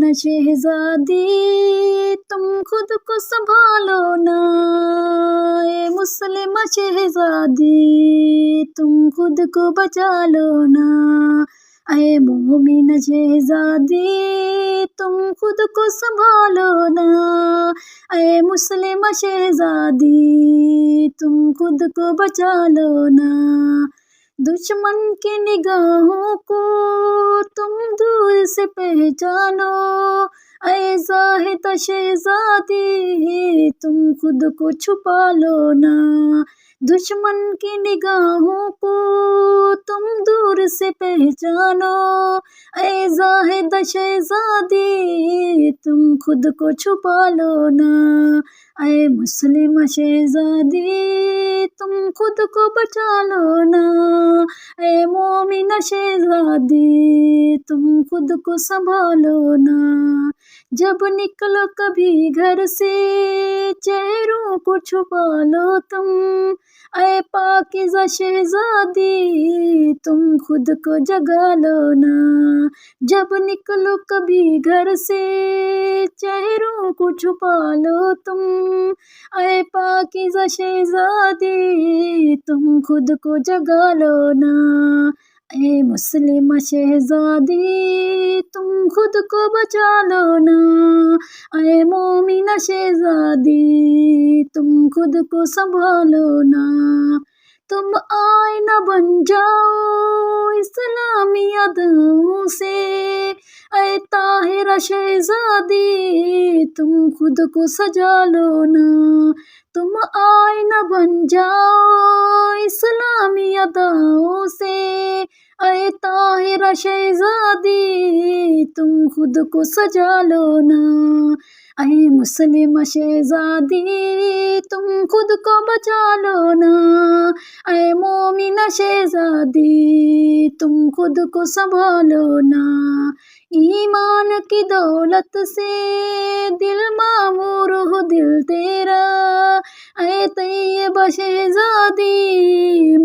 مومنہ شہزادی تم خود کو سنبھالو نا، اے مسلمہ شہزادی تم خود کو بچا لو نا، اے مومنہ شہزادی تم خود کو سنبھالو نا، اے مسلمہ شہزادی تم خود کو بچا لو نا، دشمن کی نگاہوں کو تم دور سے پہچانو، اے زاہدہ شہزادی تم خود کو چھپا لو نا، دشمن کی نگاہوں کو تم دور سے پہچانو، اے زاہدہ شہزادی تم خود کو چھپا لو نا، اے مسلمہ شہزادی تم خود کو بچا لو نا، اے مومنہ شہزادی تم خود کو سنبھالو نا، جب نکلو کبھی گھر سے چہروں کو چھپا لو تم، اے پاکیزہ شہزادی تم خود کو جگا لو نا، جب نکلو کبھی گھر سے چہروں کو چھپا لو تم، اے پاکیزہ شہزادی تم خود کو جگا لو نا، اے مسلمہ شہزادی تم خود کو بچا لو نا، اے مومنہ شہزادی تم خود کو سنبھالو نا، تم آئینہ بن جاؤ اسلامی ادوں سے، اے طاہرہ شہزادی تم خود کو سجا لو نا، تم آئینہ بن جاؤ اسلامی ادوں سے، اے طاہرہ شہزادی تم خود کو سجا لو نا، اے مسلمہ شہزادی تم خود کو بچا لو نا، اے مومنہ شہزادی تم خود کو سنبھالو نا، ایمان کی دولت سے دل معمور ہو دل تیرا، اے طیبہ شہزادی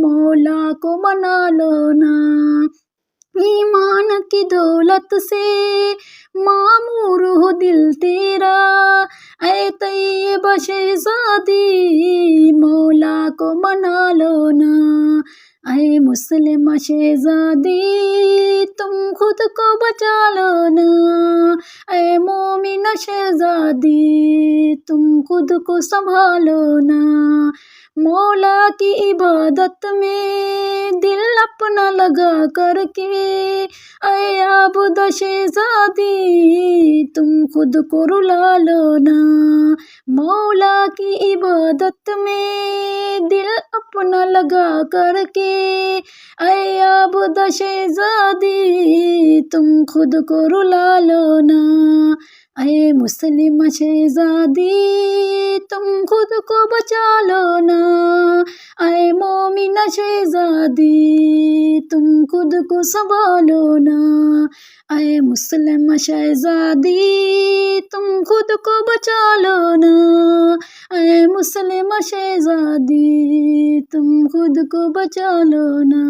مولا کو منا لو نا، ایمان کی دولت سے معمور ہو دل تیرا، اے طیبہ شہزادی مولا کو منا لو نا، اے مسلمہ شہزادی تم خود کو بچا لو نا، اے مومنہ شہزادی تم خود کو سنبھالو نا، مولا کی عبادت میں دل اپنا لگا کر کے، اے عابدہ شہزادی تم خود کو رلا لو نا، مولا کی عبادت میں دل اپنا لگا کر کے، اے عابدہ شہزادی تم خود کو رلا لو نا، اے مسلمہ شہزادی تم خود کو بچا لو نا، اے مومنہ شہزادی تم خود کو سنبھالو نا، اے مسلمہ شہزادی تم خود کو بچا لو نا، اے مسلمہ شہزادی تم خود کو بچا لو نا۔